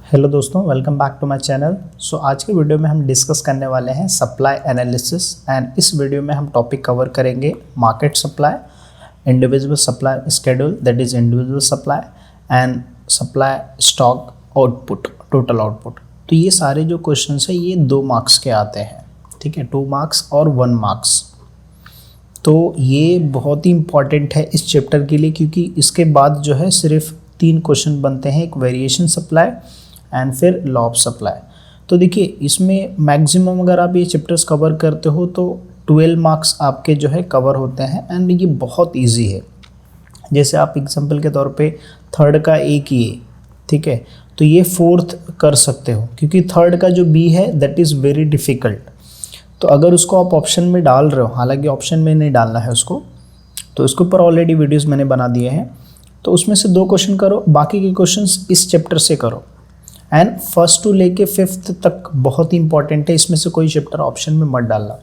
Hello दोस्तों, welcome back to my channel. आज के वीडियो में हम डिस्कस करने वाले हैं सप्लाई एनालिसिस एंड इस वीडियो में हम टॉपिक कवर करेंगे market supply, individual supply schedule that is individual supply and supply stock output, total output. तो ये सारे जो क्वेश्चंस है ये 2 मार्क्स के आते हैं, ठीक है, 2 मार्क्स और 1 मार्क्स। तो ये बहुत ही इंपॉर्टेंट है इस चैप्टर के लिए, क्योंकि इसके बाद जो है सिर्फ 3 क्वेश्चन बनते हैं, एक वेरिएशन सप्लाई एंड फिर लॉ ऑफ सप्लाई। तो देखिए इसमें मैक्सिमम अगर आप ये चैप्टर्स कवर करते हो तो 12 मार्क्स आपके जो है कवर होते हैं एंड ये बहुत इजी है। जैसे आप एग्जांपल के तौर पे थर्ड का ए किए, ठीक है, तो ये फोर्थ कर सकते हो, क्योंकि थर्ड का जो बी है दैट इज़ वेरी डिफ़िकल्ट। तो अगर उसको आप ऑप्शन में डाल रहे हो, हालांकि ऑप्शन में नहीं डालना है उसको, तो इसके ऊपर ऑलरेडी वीडियोस मैंने बना दिए हैं, तो उसमें से 2 क्वेश्चन करो, बाकी के क्वेश्चंस इस चैप्टर से करो। एंड फर्स्ट टू लेके 5th तक बहुत ही इंपॉर्टेंट है, इसमें से कोई चैप्टर ऑप्शन में मत डालना,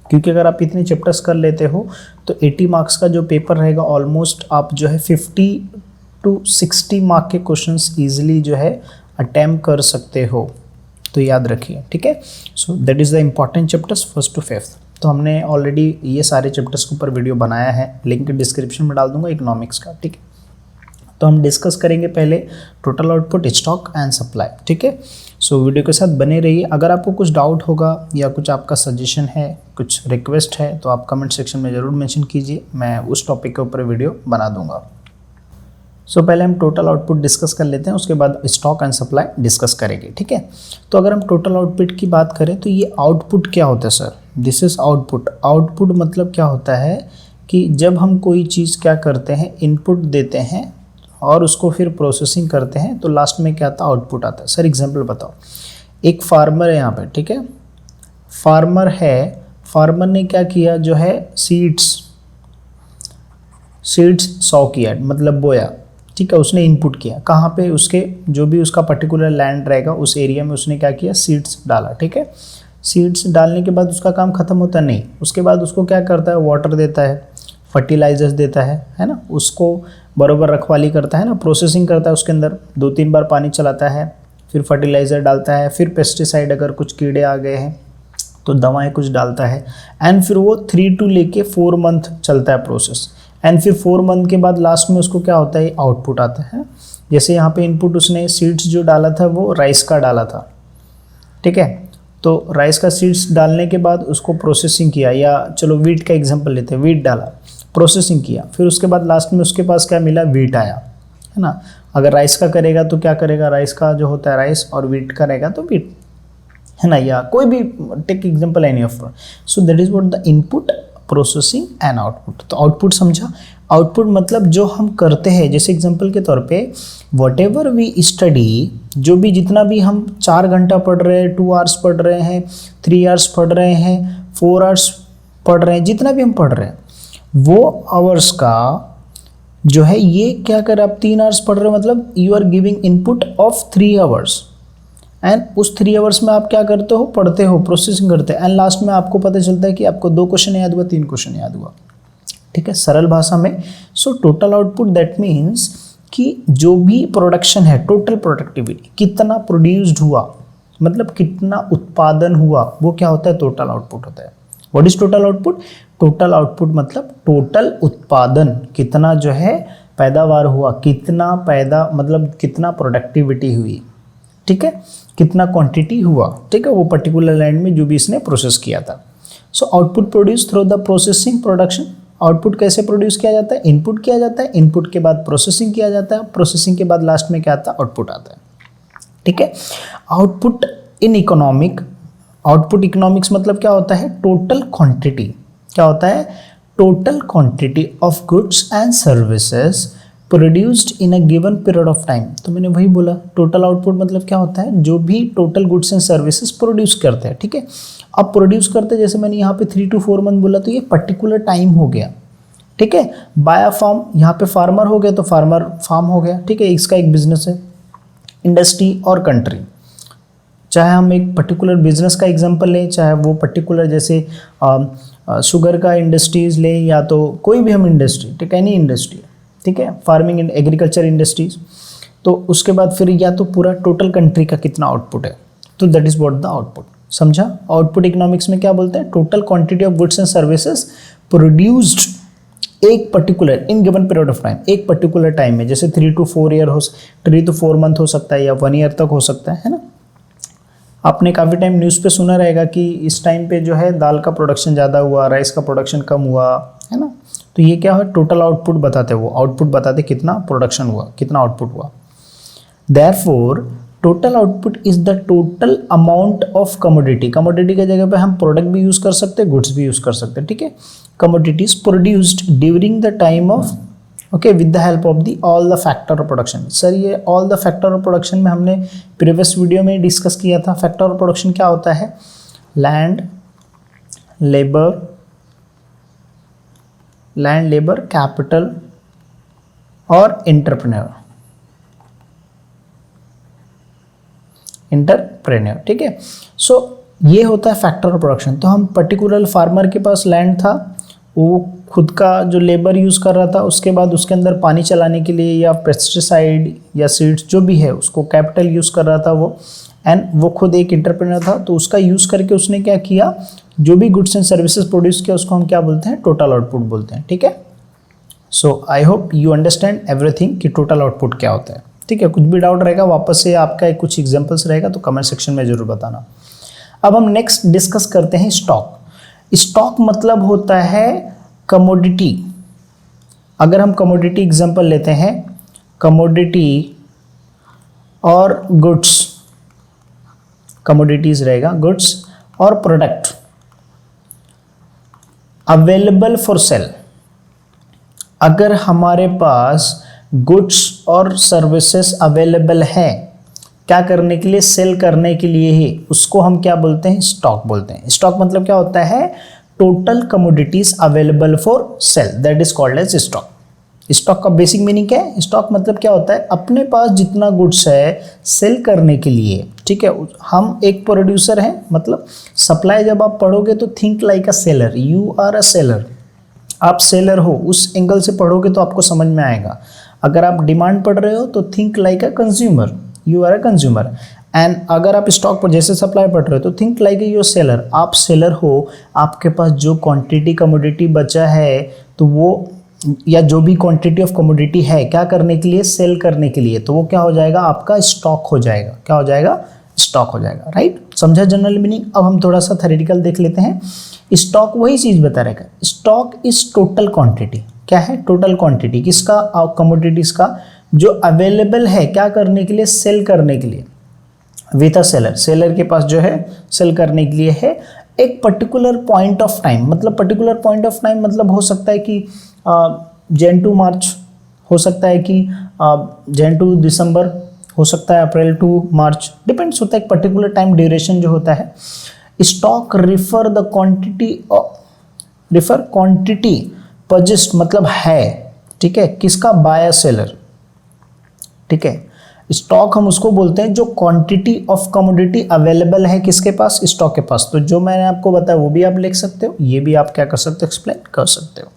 क्योंकि अगर आप इतने चैप्टर्स कर लेते हो तो 80 मार्क्स का जो पेपर रहेगा ऑलमोस्ट आप जो है 50 to 60 मार्क के क्वेश्चंस इजीली जो है अटैम्प्ट कर सकते हो। तो याद रखिए, ठीक है। So that is the important chapters 1st to 5th। तो हमने ऑलरेडी ये सारे चैप्टर्स के ऊपर वीडियो बनाया है, लिंक डिस्क्रिप्शन में डाल दूंगा इकोनॉमिक्स का, ठीक है। तो हम डिस्कस करेंगे पहले total output, stock and supply, ठीक है। सो वीडियो के साथ बने रहिए। अगर आपको कुछ डाउट होगा या कुछ आपका सजेशन है, कुछ रिक्वेस्ट है, तो आप कमेंट सेक्शन में ज़रूर मेंशन कीजिए, मैं उस टॉपिक के ऊपर वीडियो बना दूंगा। पहले हम टोटल आउटपुट डिस्कस कर लेते हैं, उसके बाद स्टॉक एंड सप्लाई डिस्कस करेंगे, ठीक है। तो अगर हम टोटल आउटपुट की बात करें तो ये आउटपुट क्या होता है sir? This is output. Output मतलब क्या होता है कि जब हम कोई चीज़ क्या करते हैं, इनपुट देते हैं और उसको फिर प्रोसेसिंग करते हैं, तो लास्ट में क्या आता है? आउटपुट आता है। सर एग्जांपल बताओ। एक फार्मर है यहाँ पे, ठीक है, फार्मर है, फार्मर ने क्या किया, जो है सीड्स सॉ किया, मतलब बोया, ठीक है, उसने इनपुट किया कहाँ पे, उसके जो भी उसका पर्टिकुलर लैंड रहेगा उस एरिया में उसने क्या किया, सीड्स डाला, ठीक है। सीड्स डालने के बाद उसका काम खत्म होता नहीं, उसके बाद उसको क्या करता है, वाटर देता है, फर्टिलाइजर्स देता है ना, उसको बराबर रखवाली करता है ना, प्रोसेसिंग करता है, उसके अंदर 2-3 बार पानी चलाता है, फिर फर्टिलाइज़र डालता है, फिर पेस्टिसाइड, अगर कुछ कीड़े आ गए हैं तो दवाएं कुछ डालता है, एंड फिर वो 3 to लेके 4 मंथ चलता है प्रोसेस, एंड फिर 4 मंथ के बाद लास्ट में उसको क्या होता है, आउटपुट आता है। जैसे यहाँ पे इनपुट उसने सीड्स जो डाला था वो राइस का डाला था, ठीक है, तो राइस का सीड्स डालने के बाद उसको प्रोसेसिंग किया, या चलो वीट का एग्जांपल लेते हैं, वीट डाला, प्रोसेसिंग किया, फिर उसके बाद लास्ट में उसके पास क्या मिला, वीट आया, है ना। अगर राइस का करेगा तो क्या करेगा, राइस का जो होता है राइस, और वीट का रहेगा तो वीट, है ना, या कोई भी take example any of. So that is what the input, processing and output. तो आउटपुट समझा। आउटपुट मतलब जो हम करते हैं, जैसे एग्जांपल के तौर पे वट एवर वी स्टडी, जो भी जितना भी हम 4 घंटा पढ़ रहे हैं, 2 आवर्स पढ़ रहे हैं, 3 आवर्स पढ़ रहे हैं, 4 आवर्स पढ़ रहे हैं, जितना भी हम पढ़ रहे हैं वो आवर्स का जो है ये क्या कर, आप 3 आवर्स पढ़ रहे हो मतलब you are giving input of 3 hours, and उस 3 आवर्स में आप क्या करते हो, पढ़ते हो, प्रोसेसिंग करते हैं, एंड लास्ट में आपको पता चलता है कि आपको 2 क्वेश्चन याद हुआ, 3 क्वेश्चन याद हुआ, ठीक है, सरल भाषा में। So total output that means कि जो भी प्रोडक्शन है, टोटल प्रोडक्टिविटी, कितना प्रोड्यूस्ड हुआ, मतलब कितना उत्पादन हुआ, वो क्या होता है, टोटल आउटपुट होता है। What is total output? Total output मतलब टोटल उत्पादन, कितना जो है पैदावार हुआ, कितना मतलब कितना प्रोडक्टिविटी हुई, ठीक है, कितना क्वांटिटी हुआ, ठीक है, वो पर्टिकुलर लैंड में जो भी इसने प्रोसेस किया था। So output produce through the processing production. Output कैसे प्रोड्यूस किया जाता है? इनपुट किया जाता है, इनपुट के बाद प्रोसेसिंग किया जाता है, प्रोसेसिंग के बाद लास्ट में क्या आता है, आउटपुट आता है, ठीक है। Output in economic, output economics मतलब क्या होता है, टोटल क्वांटिटी, क्या होता है, total quantity of goods and services produced in a given period of time. तो मैंने वही बोला, टोटल आउटपुट मतलब क्या होता है, जो भी total goods and services produce करते हैं, ठीक है। अब प्रोड्यूस करते हैं, जैसे मैंने यहाँ पे 3 to 4 मंथ बोला, तो ये पर्टिकुलर टाइम हो गया, ठीक है। बाय फार्म, यहाँ पे फार्मर हो गया तो फार्मर फार्म हो गया, ठीक है, इसका एक बिजनेस है। इंडस्ट्री और कंट्री, चाहे हम एक पर्टिकुलर बिजनेस का एग्जांपल लें, चाहे वो पर्टिकुलर जैसे शुगर का इंडस्ट्रीज लें, या तो कोई भी हम इंडस्ट्री, ठीक है, एनी इंडस्ट्री, ठीक है, फार्मिंग एंड एग्रीकल्चर इंडस्ट्रीज, तो उसके बाद फिर या तो पूरा टोटल कंट्री का कितना आउटपुट है, तो that is what the output. समझा? आउटपुट इकोनॉमिक्स में क्या बोलते हैं? Total quantity of goods and services produced एक particular in given period of time, एक पर्टिकुलर टाइम में, जैसे 3 to 4 ईयर हो, 3 to 4 मंथ हो सकता है या 1 ईयर तक हो सकता है ना। आपने काफ़ी टाइम न्यूज़ पे सुना रहेगा कि इस टाइम पे जो है दाल का प्रोडक्शन ज़्यादा हुआ, राइस का प्रोडक्शन कम हुआ, है ना। तो ये क्या है? टोटल आउटपुट बताते, वो आउटपुट बताते कितना प्रोडक्शन हुआ, कितना आउटपुट हुआ। Therefore total output is the total amount of commodity. Commodity के जगह पे हम प्रोडक्ट भी यूज़ कर सकते हैं, गुड्स भी यूज़ कर सकते हैं, ठीक है। Commodities produced during the time of, okay, with the help of the all the factor of production. Sir ये all the factor of production में हमने प्रीवियस वीडियो में डिस्कस किया था। फैक्टर ऑफ प्रोडक्शन क्या होता है? लैंड, लेबर, कैपिटल और एंटरप्रेन्योर, ठीक है। सो ये होता है फैक्टर ऑफ प्रोडक्शन। तो हम पर्टिकुलर फार्मर के पास लैंड था, वो खुद का जो लेबर यूज़ कर रहा था, उसके बाद उसके अंदर पानी चलाने के लिए या पेस्टिसाइड या सीड्स जो भी है उसको कैपिटल यूज़ कर रहा था वो, एंड वो खुद एक एंटरप्रेन्योर था। तो उसका यूज़ करके उसने क्या किया, जो भी गुड्स एंड सर्विसेज प्रोड्यूस किया उसको हम क्या बोलते हैं? टोटल आउटपुट बोलते हैं, ठीक है। So I hope you understand everything कि टोटल आउटपुट क्या होता है, ठीक है। कुछ भी डाउट रहेगा वापस से आपका कुछ एग्जांपल्स रहेगा तो कमेंट सेक्शन में ज़रूर बताना। अब हम नेक्स्ट डिस्कस करते हैं स्टॉक। स्टॉक मतलब होता है कमोडिटी। अगर हम कमोडिटी एग्जांपल लेते हैं, कमोडिटी और गुड्स, कमोडिटीज रहेगा, गुड्स और प्रोडक्ट अवेलेबल फॉर सेल। अगर हमारे पास गुड्स और सर्विसेज अवेलेबल है क्या करने के लिए? सेल करने के लिए ही, उसको हम क्या बोलते हैं? स्टॉक बोलते हैं। स्टॉक मतलब क्या होता है? Total commodities available for sale, that is called as stock. Stock का बेसिक मीनिंग क्या है? स्टॉक मतलब क्या होता है? अपने पास जितना गुड्स है सेल करने के लिए, ठीक है। हम एक प्रोड्यूसर हैं, मतलब सप्लाई जब आप पढ़ोगे तो think like a seller, you are a seller, आप सेलर हो, उस एंगल से पढ़ोगे तो आपको समझ में आएगा। अगर आप डिमांड पढ़ रहे हो तो think like a consumer, you are a consumer. And अगर आप स्टॉक पर जैसे सप्लाई पढ़ रहे हो तो थिंक लाइक योर सेलर, आप सेलर हो, आपके पास जो क्वांटिटी कमोडिटी बचा है तो वो, या जो भी क्वांटिटी ऑफ कमोडिटी है क्या करने के लिए? सेल करने के लिए, तो वो क्या हो जाएगा? आपका स्टॉक हो जाएगा। क्या हो जाएगा? स्टॉक हो जाएगा, राइट। समझा जनरल मीनिंग? अब हम थोड़ा सा थ्योरेटिकल देख लेते हैं। स्टॉक वही चीज बता रहेगा, स्टॉक इज टोटल क्वांटिटी। क्या है? टोटल क्वांटिटी किसका? कमोडिटीज का, जो अवेलेबल है क्या करने के लिए? सेल करने के लिए, विथ अ सेलर। सेलर के पास जो है सेल करने के लिए है एक पर्टिकुलर पॉइंट ऑफ टाइम। मतलब पर्टिकुलर पॉइंट ऑफ टाइम मतलब हो सकता है कि जन टू मार्च, हो सकता है कि जन टू दिसंबर, हो सकता है अप्रैल टू मार्च, डिपेंड्स होता है। एक पर्टिकुलर टाइम ड्यूरेशन जो होता है। Stock refer the quantity, refer quantity purchased मतलब है, ठीक है, किसका? बाय अ सेलर, ठीक है। स्टॉक हम उसको बोलते हैं जो क्वांटिटी ऑफ कमोडिटी अवेलेबल है किसके पास? स्टॉक के पास। तो जो मैंने आपको बताया वो भी आप लिख सकते हो, ये भी आप क्या कर सकते हो? एक्सप्लेन कर सकते हो।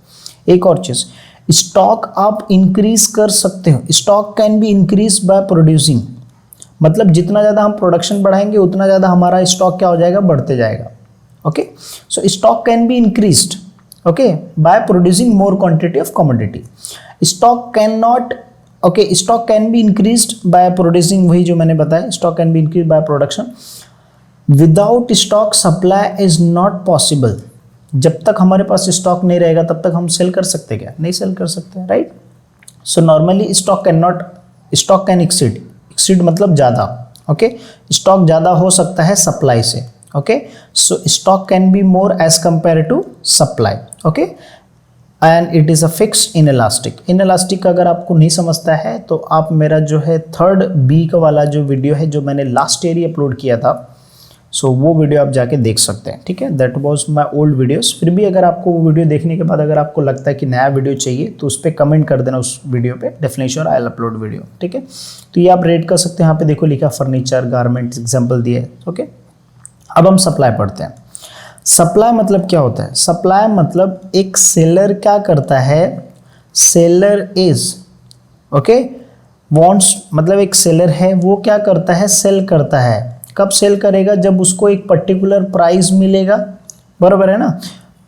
एक और चीज, स्टॉक आप इंक्रीज कर सकते हो। Stock can be increase by producing, मतलब जितना ज़्यादा हम प्रोडक्शन बढ़ाएंगे उतना ज़्यादा हमारा स्टॉक क्या हो जाएगा? बढ़ते जाएगा। Okay, so stock can be increased, okay, by producing more quantity of commodity. Stock can not, okay, stock can be increased by producing, वही जो मैंने बताया, stock can be increase by production. Without stock supply is not possible. जब तक हमारे पास stock नहीं रहेगा तब तक हम सेल कर सकते क्या? नहीं सेल कर सकते, right. So normally stock can not, stock can exceed, exceed मतलब ज़्यादा, ओके, स्टॉक ज़्यादा हो सकता है सप्लाई से, okay. So stock can be more as compare to supply, okay, and it is a fixed inelastic. Inelastic अगर आपको नहीं समझता है तो आप मेरा जो है 3rd B का वाला जो वीडियो है जो मैंने लास्ट ईयर ही अपलोड किया था, सो वो वीडियो आप जाके देख सकते हैं, ठीक है। That was my old videos. फिर भी अगर आपको वो वीडियो देखने के बाद अगर आपको लगता है कि नया वीडियो चाहिए तो उस पर कमेंट कर देना उस वीडियो पे, definition I will upload video, ठीक है। तो ये आप रेट कर सकते हैं, यहाँ पे देखो लिखा फर्नीचर, गारमेंट्स एग्जाम्पल दिए, ओके। अब हम सप्लाई पढ़ते हैं। सप्लाई मतलब क्या होता है? सप्लाई मतलब एक सेलर क्या करता है? सेलर इज, ओके, वॉन्ट्स मतलब एक सेलर है, वो क्या करता है, सेल करता है। कब सेल करेगा, जब उसको एक पर्टिकुलर प्राइस मिलेगा, बराबर है ना।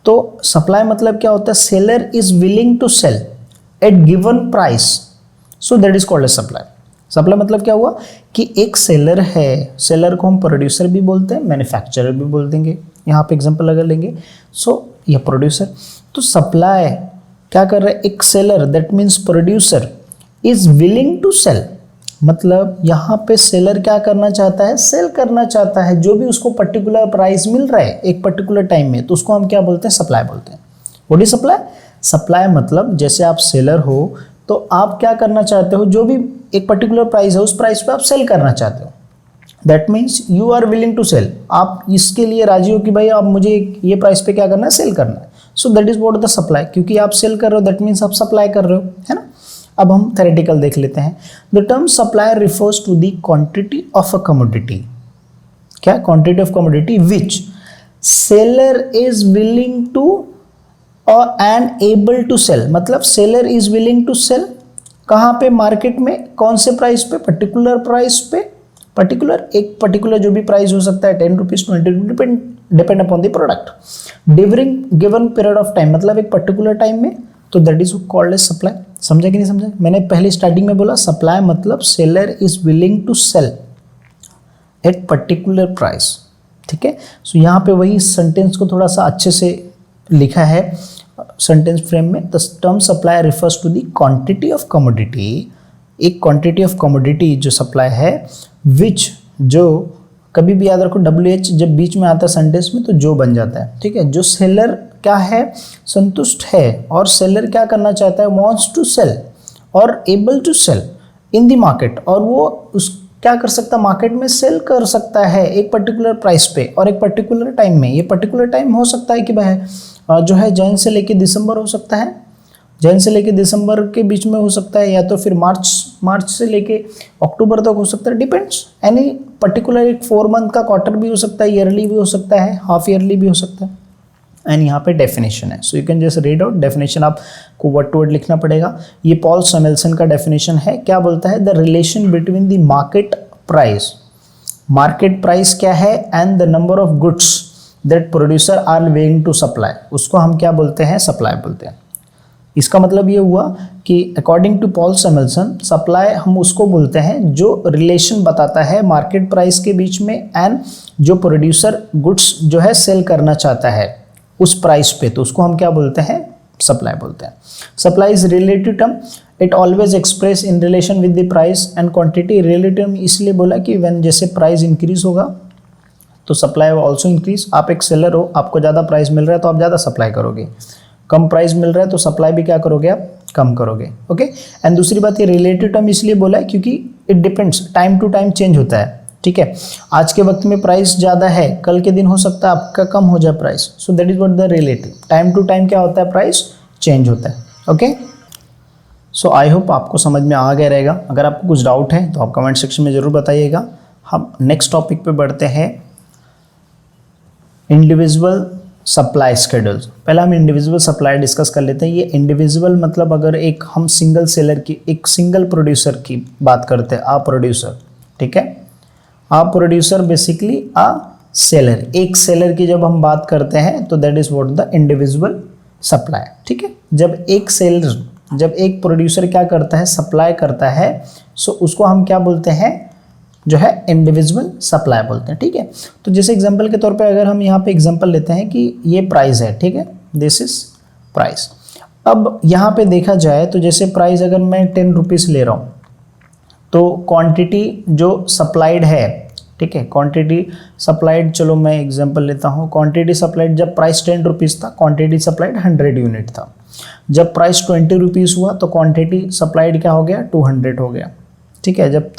तो सप्लाई मतलब क्या होता है, seller is willing to sell at given price, so that is called as supply. Supply मतलब क्या हुआ कि एक सेलर है, सेलर को हम प्रोड्यूसर भी बोलते हैं, मैन्युफैक्चरर भी बोल देंगे, यहाँ पे एग्जांपल अगर लेंगे। सो यह प्रोड्यूसर, तो सप्लाई क्या कर रहा है, एक seller that means producer is willing to sell, मतलब यहाँ पे सेलर क्या करना चाहता है, सेल करना चाहता है जो भी उसको पर्टिकुलर प्राइस मिल रहा है एक पर्टिकुलर टाइम में, तो उसको हम क्या बोलते हैं, सप्लाई बोलते हैं। What is supply? सप्लाई मतलब जैसे आप सेलर हो तो आप क्या करना चाहते हो, जो भी एक पर्टिकुलर प्राइस है उस प्राइस पे आप सेल करना चाहते हो, that means you are willing to sell, आप इसके लिए राजी हो कि भाई आप मुझे ये प्राइस पे क्या करना है, सेल करना है। सो that is what the supply, क्योंकि आप सेल कर रहे हो दैट मीन्स आप सप्लाई कर रहे हो, है ना। अब हम थ्योरेटिकल देख लेते हैं। The term supply refers to the quantity of a commodity, क्या, quantity of commodity which seller is willing to और एंड एबल टू सेल, मतलब seller is willing to sell कहाँ पे, मार्केट में, कौन से प्राइस पे, पर्टिकुलर प्राइस पे, पर्टिकुलर एक पर्टिकुलर जो भी प्राइस हो सकता है 10 rupees 20 rupees, depend upon the product, during given period of time, मतलब एक पर्टिकुलर टाइम में, तो that is called as supply. समझा कि नहीं समझा? मैंने पहले स्टार्टिंग में बोला सप्लाई मतलब seller is willing to sell at particular price, ठीक है। सो यहाँ पे वही सेंटेंस को थोड़ा सा अच्छे से लिखा है सेंटेंस फ्रेम में। The term supply refers to the quantity of commodity, एक क्वांटिटी ऑफ कमोडिटी जो सप्लाई है, विच, जो कभी भी याद रखो WH जब बीच में आता है सेंटेंस में तो जो बन जाता है, ठीक है। जो सेलर क्या है, संतुष्ट है, और सेलर क्या करना चाहता है, वॉन्ट्स टू सेल और able to sell in the market, और वो उस क्या कर सकता है, मार्केट में सेल कर सकता है एक पर्टिकुलर प्राइस पे और एक पर्टिकुलर टाइम में। ये पर्टिकुलर टाइम हो सकता है कि भाई जो है जनवरी से लेके दिसंबर हो सकता है, जनवरी से लेके दिसंबर के बीच में हो सकता है, या तो फिर मार्च से लेके अक्टूबर तक हो सकता है, डिपेंड्स। एनी पर्टिकुलर एक 4 मंथ का क्वार्टर भी हो सकता है, ईयरली भी हो सकता है, हाफ ईयरली भी हो सकता है। एंड यहाँ पे डेफिनेशन है, so you can just read out definition, आपको वर्ड टू वर्ड लिखना पड़ेगा। ये पॉल सैमुएल्सन का डेफिनेशन है। क्या बोलता है, the relation between the market price, market price क्या है, and the number of goods that producer are willing to supply, उसको हम क्या बोलते हैं, सप्लाई बोलते हैं। इसका मतलब ये हुआ कि अकॉर्डिंग टू पॉल सैमुएल्सन सप्लाई हम उसको बोलते हैं जो रिलेशन बताता है मार्केट प्राइस के बीच में एंड जो प्रोड्यूसर गुड्स जो है सेल करना चाहता है उस प्राइस पे, तो उसको हम क्या बोलते हैं, सप्लाई बोलते हैं। Supply is relative term, it always express in relation with the price and quantity. Relative term इसलिए बोला कि व्हेन जैसे प्राइस इंक्रीज होगा तो सप्लाई ऑल्सो इंक्रीज। आप एक सेलर हो, आपको ज़्यादा प्राइस मिल रहा है तो आप ज़्यादा सप्लाई करोगे, कम प्राइस मिल रहा है तो सप्लाई भी क्या करोगे, आप कम करोगे, ओके। एंड दूसरी बात ये रिलेटिव टर्म इसलिए बोला है क्योंकि it depends, time to time change होता है, ठीक है। आज के वक्त में प्राइस ज़्यादा है, कल के दिन हो सकता है आपका कम हो जाए price, so that is what the relative, time to time क्या होता है, प्राइस चेंज होता है, ओके। सो आई होप आपको समझ में आ गया रहेगा। अगर आपको कुछ डाउट है तो आप कमेंट सेक्शन में ज़रूर बताइएगा। हम नेक्स्ट टॉपिक पे बढ़ते हैं, इंडिविजुअल सप्लाई स्केड्यूल्स। पहले हम इंडिविजुअल सप्लाई डिस्कस कर लेते हैं। ये इंडिविजुअल मतलब अगर एक हम सिंगल सेलर की, एक सिंगल प्रोड्यूसर की बात करते हैं, आ प्रोड्यूसर, ठीक है। आ प्रोड्यूसर बेसिकली आ सेलर, एक सेलर की जब हम बात करते हैं तो that is what the individual supply, ठीक है। जब एक सेलर, जब एक प्रोड्यूसर क्या करता है, सप्लाई करता है, सो उसको हम क्या बोलते हैं, जो है इंडिविजुअल सप्लाई बोलते हैं, ठीक है। तो जैसे एग्जांपल के तौर पे अगर हम यहाँ पे एग्जांपल लेते हैं कि ये प्राइस है, ठीक है, दिस इज प्राइस। अब यहाँ पे देखा जाए तो जैसे प्राइस अगर मैं 10 रुपीज़ ले रहा हूँ तो क्वांटिटी जो सप्लाइड है, ठीक है, क्वांटिटी सप्लाइड, चलो मैं एग्जांपल लेता हूँ। क्वांटिटी सप्लाइड जब प्राइस 10 रुपीज़ था, क्वांटिटी सप्लाइड 100 यूनिट था। जब प्राइस 20 रुपीज़ हुआ तो क्वांटिटी सप्लाइड क्या हो गया, 200 हो गया, ठीक है। जब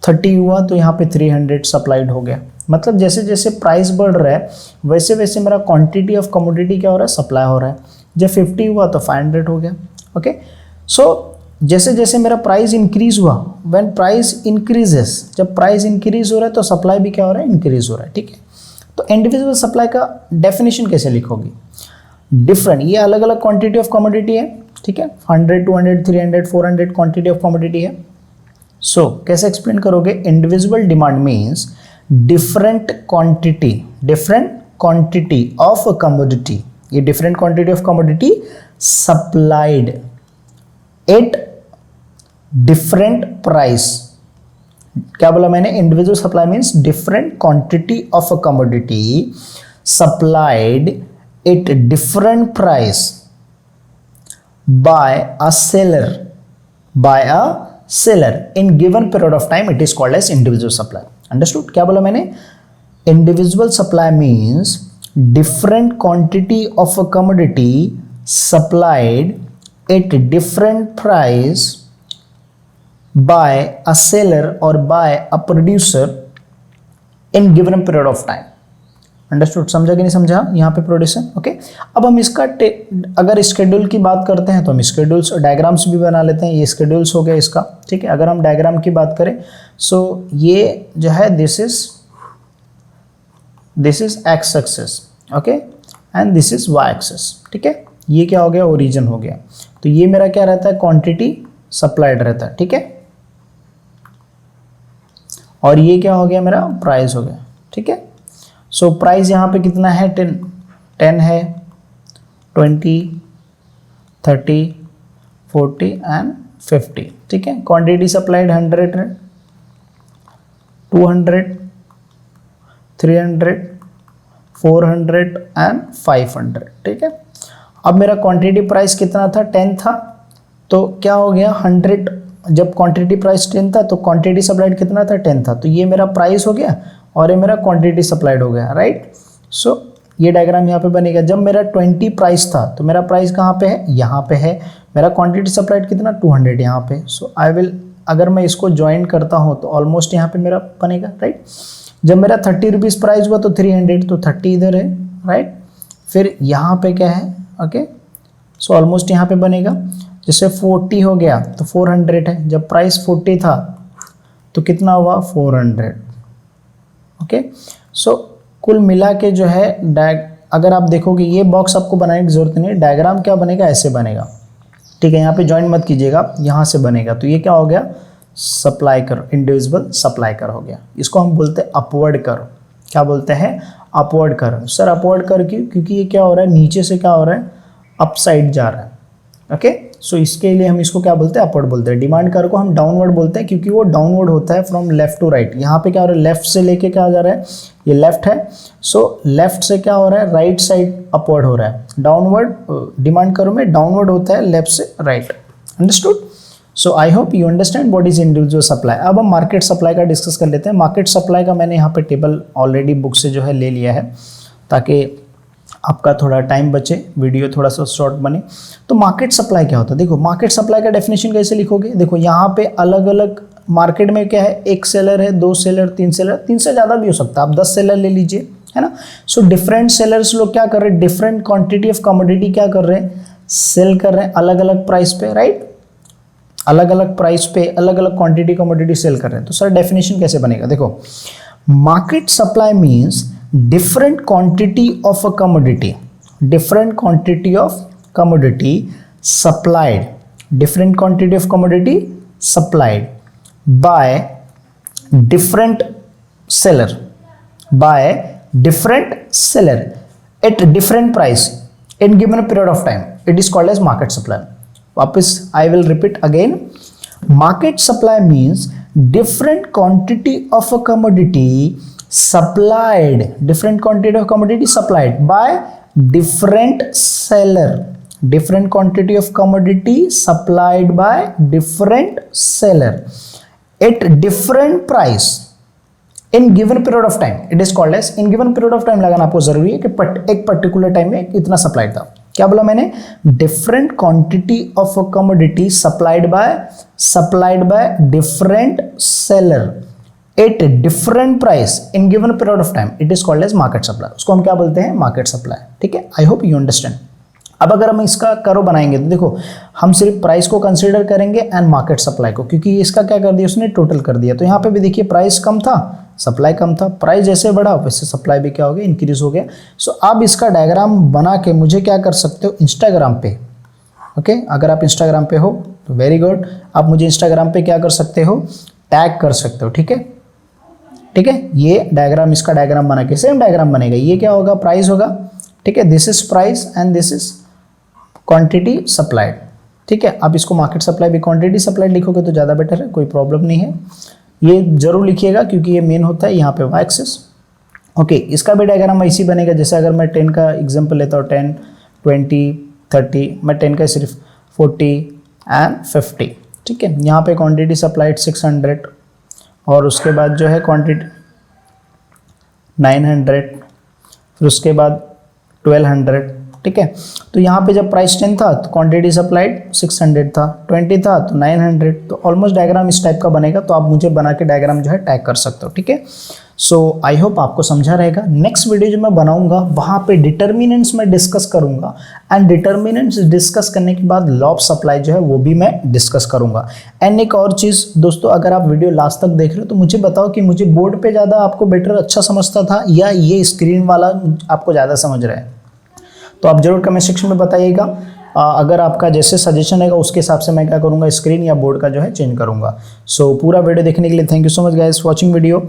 30 हुआ तो यहाँ पे 300 सप्लाइड हो गया। मतलब जैसे जैसे प्राइस बढ़ रहा है वैसे वैसे मेरा क्वांटिटी ऑफ कमोडिटी क्या हो रहा है, सप्लाई हो रहा है। जब 50 हुआ तो 500 हो गया, ओके। सो जैसे जैसे मेरा प्राइस इंक्रीज हुआ, व्हेन प्राइस इंक्रीजेस, जब प्राइस इंक्रीज हो रहा है तो सप्लाई भी क्या हो रहा है, इंक्रीज हो रहा है, ठीक है। तो इंडिविजुअल सप्लाई का डेफिनेशन कैसे लिखोगी, डिफरेंट, ये अलग अलग क्वांटिटी ऑफ कमोडिटी है, ठीक है। 100, 200, 300, 400 क्वांटिटी ऑफ कमोडिटी है। सो कैसे एक्सप्लेन करोगे? Individual demand means different quantity of a commodity, ये different quantity of commodity supplied at different price. क्या बोला मैंने? Individual supply means different quantity of a commodity supplied at different price by a seller in given period of time, it is called as individual supply. Understood? क्या बोला मैंने? Individual supply means different quantity of a commodity supplied at different price by a seller or by a producer in given period of time. Understood? समझा कि नहीं समझा यहाँ पे producer? Okay, अब हम इसका अगर स्केड्यूल की बात करते हैं तो हम स्केड्यूल्स और डायग्राम्स भी बना लेते हैं। ये स्केड्यूल्स हो गया इसका, ठीक है। अगर हम डायग्राम की बात करें सो ये जो है this is X axis, okay, and this is Y axis, ठीक है। ये क्या हो गया? ओरिजिन हो गया। तो ये मेरा क्या रहता है? क्वांटिटी सप्लाइड रहता है, ठीक है। और ये क्या हो गया? मेरा प्राइस हो गया, ठीक है। सो प्राइस यहाँ पे कितना है? 10 है, 20, 30, 40 एंड 50, ठीक है। क्वांटिटी सप्लाइड 100 है, 200, 300, 400 एंड 500, ठीक है। अब मेरा क्वांटिटी प्राइस कितना था? 10 था। तो क्या हो गया? 100, जब क्वांटिटी प्राइस 10 था तो क्वांटिटी सप्लाइड कितना था? 10 था। तो ये मेरा प्राइस हो गया और ये मेरा क्वांटिटी सप्लाइड हो गया, राइट। सो ये डायग्राम यहाँ पे बनेगा। जब मेरा 20 प्राइस था तो मेरा प्राइस कहाँ पे है? यहाँ पे है। मेरा क्वांटिटी सप्लाइड कितना? 200 यहाँ पे। सो आई विल, अगर मैं इसको ज्वाइन करता हूँ तो ऑलमोस्ट यहाँ पे मेरा बनेगा, राइट। जब मेरा 30 रुपीज़ प्राइस हुआ तो 300, तो 30 इधर है, राइट। फिर यहाँ पे क्या है? ओके, सो ऑलमोस्ट यहाँ पे बनेगा। जैसे 40 हो गया तो 400 है। जब प्राइस 40 था तो कितना हुआ? 400, ओके। सो कुल मिला के जो है अगर आप देखोगे ये बॉक्स आपको बनाने की जरूरत नहीं है। डायग्राम क्या बनेगा? ऐसे बनेगा, ठीक है। यहाँ पे ज्वाइन मत कीजिएगा, यहाँ से बनेगा। तो ये क्या हो गया? सप्लाई कर, इंडिविजुअल सप्लाई कर हो गया। इसको हम बोलते हैं अपवर्ड कर। क्या बोलते हैं? अपवर्ड कर। सर अपवर्ड कर क्यों? क्योंकि ये क्या हो रहा है? नीचे से क्या हो रहा है? अप साइड जा रहा है, ओके। सो इसके लिए हम इसको क्या बोलते हैं? अपवर्ड बोलते हैं। डिमांड कर को हम डाउनवर्ड बोलते हैं क्योंकि वो डाउनवर्ड होता है फ्रॉम लेफ्ट टू राइट। यहाँ पे क्या हो रहा है? लेफ्ट से लेके क्या जा रहा है? ये लेफ्ट है। सो लेफ्ट से क्या हो रहा है? राइट साइड अपवर्ड हो रहा है। डाउनवर्ड डिमांड करो में डाउनवर्ड होता है लेफ्ट से right. Understood? So I hope you understand what is individual supply. अब हम मार्केट सप्लाई का डिस्कस कर लेते हैं। मार्केट सप्लाई का मैंने यहाँ पे टेबल ऑलरेडी बुक से जो है ले लिया है ताकि आपका थोड़ा टाइम बचे, वीडियो थोड़ा सा शॉर्ट बने। तो मार्केट सप्लाई क्या होता है? देखो मार्केट सप्लाई का डेफिनेशन कैसे लिखोगे? देखो यहाँ पे अलग अलग मार्केट में क्या है? एक सेलर है, 2 सेलर, 3 सेलर, 3 से ज़्यादा भी हो सकता है। आप 10 सेलर ले लीजिए, है ना। सो डिफरेंट सेलर्स लोग क्या कर रहे हैं? डिफरेंट क्वांटिटी ऑफ कमोडिटी क्या कर रहे हैं? सेल कर रहे हैं अलग अलग प्राइस पे, राइट। अलग अलग प्राइस पे अलग अलग क्वांटिटी कमोडिटी सेल कर रहे हैं। तो सर डेफिनेशन कैसे बनेगा? देखो market supply means different quantity of a commodity, different quantity of commodity supplied, different quantity of commodity supplied by different seller at different price in given period of time, it is called as market supply. वापस I will repeat again, market supply means different quantity of a commodity supplied, different quantity of commodity supplied by different seller, different quantity of commodity supplied by different seller at different price in given period of time, it is called as in given period of time। लगाना आपको जरूरी है कि एक particular time में इतना supplied था। क्या बोला मैंने? Different quantity of a commodity supplied by different seller at different price in given period of time, it is called as market supply. उसको हम क्या बोलते हैं? मार्केट सप्लाई, ठीक है। I hope you understand. अब अगर हम इसका करो बनाएंगे तो देखो हम सिर्फ प्राइस को कंसीडर करेंगे एंड मार्केट सप्लाई को, क्योंकि इसका क्या कर दिया उसने? टोटल कर दिया। तो यहाँ पे भी देखिए प्राइस कम था, सप्लाई कम था। प्राइस जैसे बढ़ा वैसे सप्लाई भी क्या हो गया? इंक्रीज हो गया। सो आप इसका डायग्राम बना के मुझे क्या कर सकते हो? इंस्टाग्राम पे, ओके। अगर आप इंस्टाग्राम पे हो तो वेरी गुड, आप मुझे इंस्टाग्राम पे क्या कर सकते हो? टैग कर सकते हो, ठीक है। ठीक है, ये डायग्राम, इसका डायग्राम बना के सेम डायग्राम बनेगा। ये क्या होगा, प्राइस होगा, ठीक है, this is price and this is quantity supplied, ठीक है। आप इसको मार्केट सप्लाई भी क्वांटिटी सप्लाइड लिखोगे तो ज़्यादा बेटर है, कोई प्रॉब्लम नहीं है। ये जरूर लिखिएगा क्योंकि ये मेन होता है यहाँ पे वाई एक्सिस। ओके, इसका भी डायग्राम ऐसी बनेगा जैसे अगर मैं 10 का एग्जांपल लेता हूँ, 10, 20, 30, मैं 10 का सिर्फ 40 एंड 50, ठीक है। यहाँ पे क्वांटिटी सप्लाइड 600 और उसके बाद जो है क्वांटिटी 900, फिर उसके बाद 1200, ठीक है। तो यहाँ पे जब प्राइस 10 था तो क्वांटिटी सप्लाइड 600 था, 20 था तो 900, तो ऑलमोस्ट डायग्राम इस टाइप का बनेगा। तो आप मुझे बना के डायग्राम जो है टैग कर सकते हो, ठीक है। सो आई होप आपको समझा रहेगा। नेक्स्ट वीडियो जो मैं बनाऊंगा वहाँ पे डिटर्मिनेंट्स में डिस्कस करूंगा एंड डिटर्मिनेंट्स डिस्कस करने के बाद लॉ ऑफ सप्लाई जो है वो भी मैं डिस्कस करूंगा। एंड एक और चीज़ दोस्तों, अगर आप वीडियो लास्ट तक देख रहे हो तो मुझे बताओ कि मुझे बोर्ड पे ज़्यादा आपको बेटर अच्छा समझता था या ये स्क्रीन वाला आपको ज़्यादा समझ रहा है, तो आप जरूर कमेंट सेक्शन में बताइएगा। अगर आपका जैसे सजेशन रहेगा उसके हिसाब से मैं क्या करूँगा, स्क्रीन या बोर्ड का जो है चेंज करूँगा। सो पूरा वीडियो देखने के लिए thank you so much guys watching video.